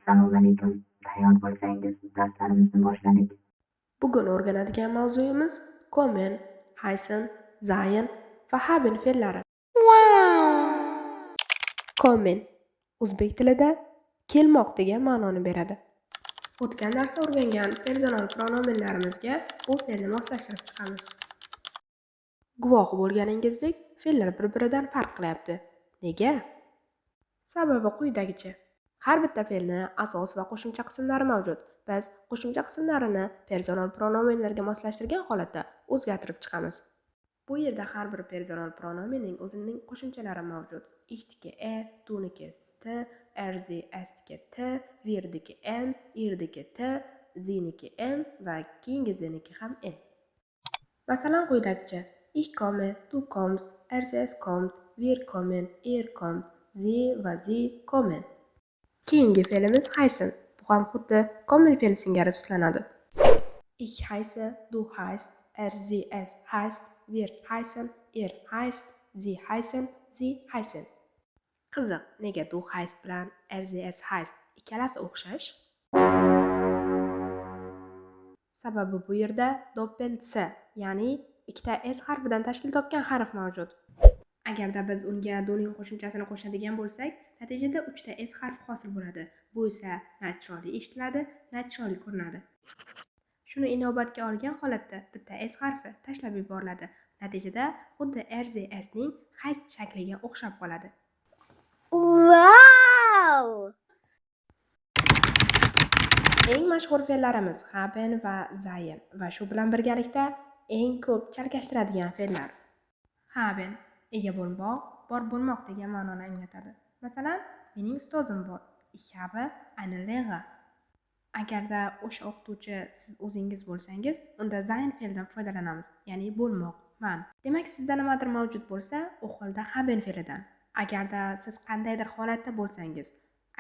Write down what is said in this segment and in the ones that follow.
Assalomu alaykum. Tayyor bo'lsangiz, darslarimizni boshladik. Bugun o'rganadigan mavzuyimiz kommen, heißen, sein va haben fe'llari. Kommen o'zbek tilida kelmoq degan ma'noni beradi. O'tgan darsda o'rgangan personal pronomenlarimizga bu fe'lni moslashtirib chiqamiz. Guvoh bo'lganingizdek, fe'llar bir-biridan farq qilyapti. Nega? Sababi quyidagicha. Har bitta fe'lni asos va qo'shimcha qismlari mavjud. Biz qo'shimcha qismlarini personal pronomenlarga moslashtirgan holatda o'zgartirib chiqamiz. Bu yerda har bir personal pronomenning o'zining qo'shimchalari mavjud. Ichniki duniki st, erzi estiki t, virdiki n, irdiki t, ziniki n va keyingi ziniki ham n. Masalan quyidagicha: Ich komme, du kommst, es kommt, wir kommen, kommt, sie va sie kommen. Keyingi fe'limiz heißen. Bu ham xuddi kommen fe'li singari tutlanadi. Ich heiße, du heißt, sie es heißt, wir heißen, heißt, sie heißen, sie heißen. Qiziq, nega du heißt bilan sie es heißt ikkalasi o'xshash? Sababi bu yerda doppel s, ya'ni ikkita s harfidan tashkil topgan harf mavjud. Agarda biz unga do'ning qo'shimchasini qo'shadigan bo'lsak, natijada 3 ta s harfi hosil bo'ladi. Bu esa na chiroyli eshitiladi, na chiroyli ko'rinadi. Shuni inobatga olgan holatda bitta s harfi tashlab yuboriladi. Natijada xuddi RZS ning heißt shakliga o'xshab qoladi. Wow! Eng mashhur fe'llarimiz haben va sein va shu bilan birgalikda eng ko'p chalkashtiradigan fe'llar. Haben ega bo'lmoq, bor bo'lmoq degan ma'noni anglatadi. Masalan, mening ustozim bor. Ich habe einen Lehrer. Agarda o'sha o'qituvchi siz o'zingiz bo'lsangiz, unda sein fe'lidan foydalanamiz, ya'ni bo'lmoq, man. Demak, sizda nimadir mavjud bo'lsa, u holda haben fe'lidan. Agarda siz qandaydir holatda bo'lsangiz,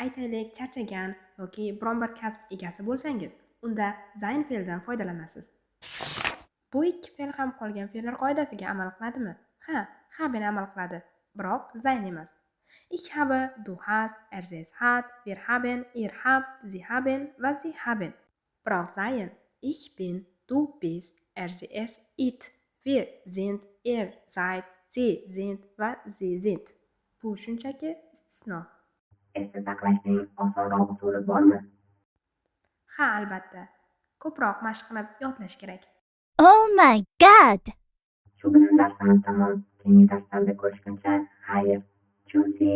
aytaylik charchagan yoki biron bir kasb egasi bo'lsangiz, unda sein fe'lidan foydalanasiz. Bu ikki fe'l ham qolgan fe'llar qoidasiga amal qiladimi? Ha, haben amal qiladi, biroq sein emas. Ich habe, du hast, es hat, wir haben, ihr habt, sie haben va sie haben. Biroq sein, ich bin, du bist, es it, wir sind, ihr seid, sie sind va sie sind. Bu shunchaki istisno. Esda saqlashning osonroq usuli bormi? Ha, albatta. Ko'proq mashq qilib yodlash kerak. Oh my god! Shu bilan darsimiz tamom. Keyingi darslarda ko'rishguncha, xayr. Chusi!